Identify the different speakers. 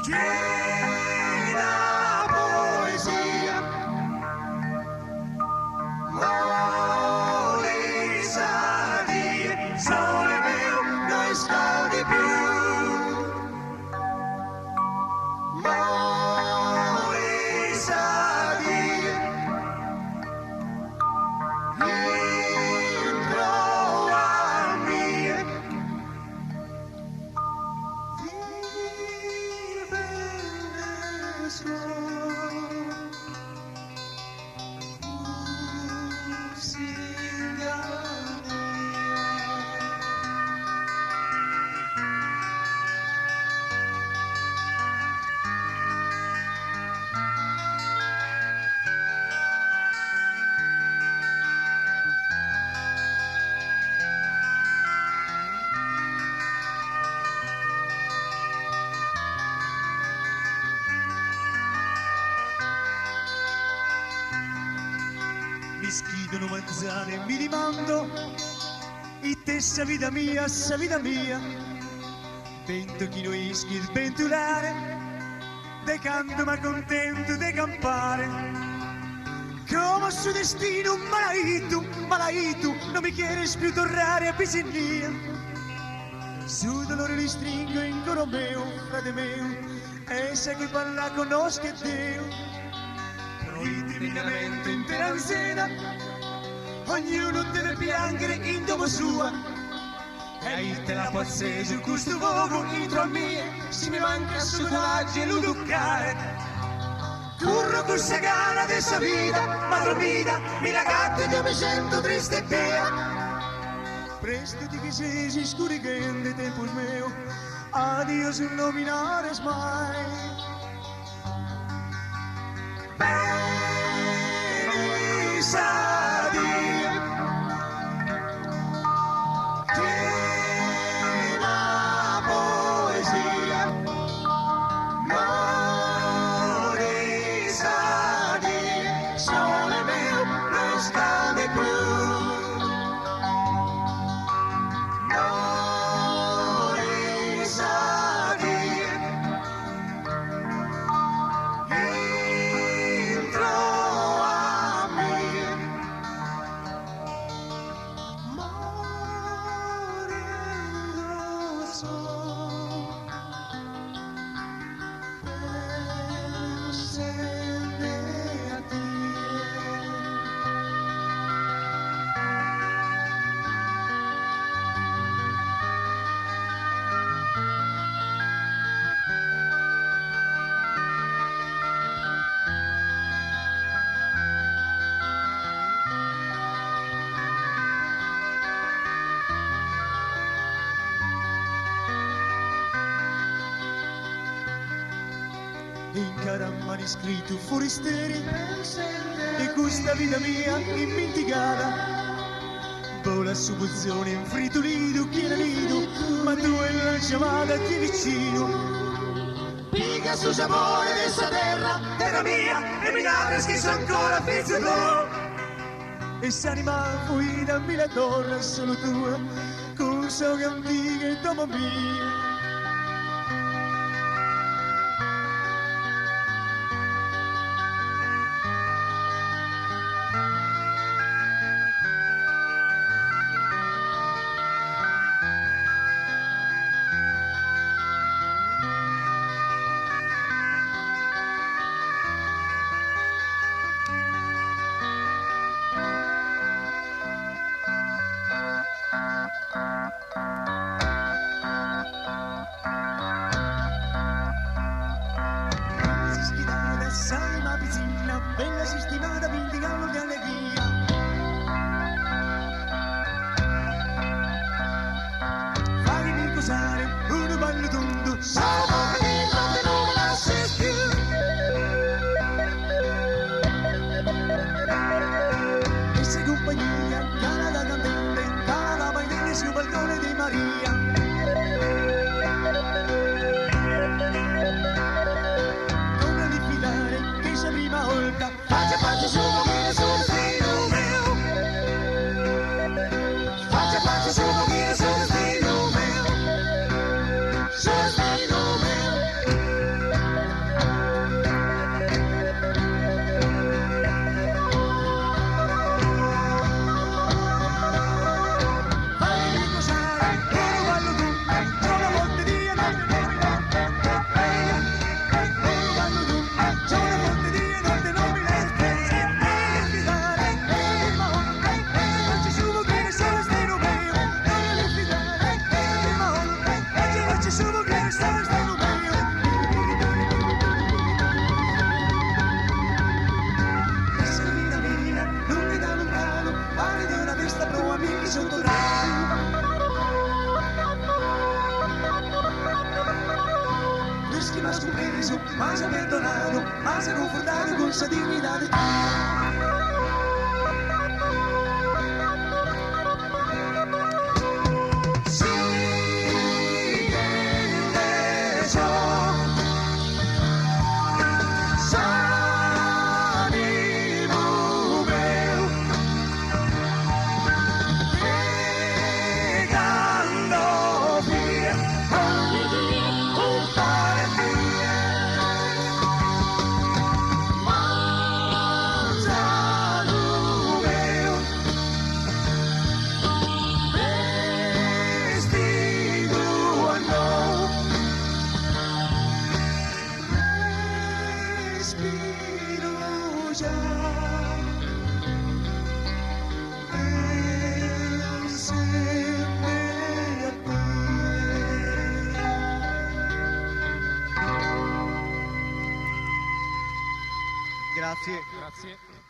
Speaker 1: piena poesia, moli sadie, sole mio non scaldi più, moli sadie, dentro a mie, vive nel suo musica mia. Mi schidono manzane, mi rimando, e te sa vita mia, vento chi noi ischi il ventulare, de canto ma contento de campare, come su destino malaito, non mi quieres più tornare a Pisignia, su dolore li stringo in coro mio, frate mio, e segui parla conosco Dio. Noi divinamente in teranzena, ognuno deve piangere in domo sua, e il te la pazzese su questo vogo, intro a me, si mi manca su coraggio e l'uduccare. Curro questa gana dessa vita, ma dormita, mi ragazzo e io mi sento triste e via. Prestati che sei scuri che in tempo mio, addio sul nominare mai. Sadie, piena poesia, mori sadie, sole mio non scalde più, mori sadie, intro a me. Morendo so, pensando a te. In cara manoscritto forestieri, e questa vita mia immenticata, vola su pozione infritolito, chiena nido, ma tu e la chiamata ti vicino. Pica su sapore dessa terra mia, e mi dà che sono ancora figlio tuo. E s'anima fuita mille torre solo tua, con so che antica e domo mia. che mi ha scompreso, mi ha perdonato, mi ha confortato con sa dignità di Grazie.
Speaker 2: Grazie.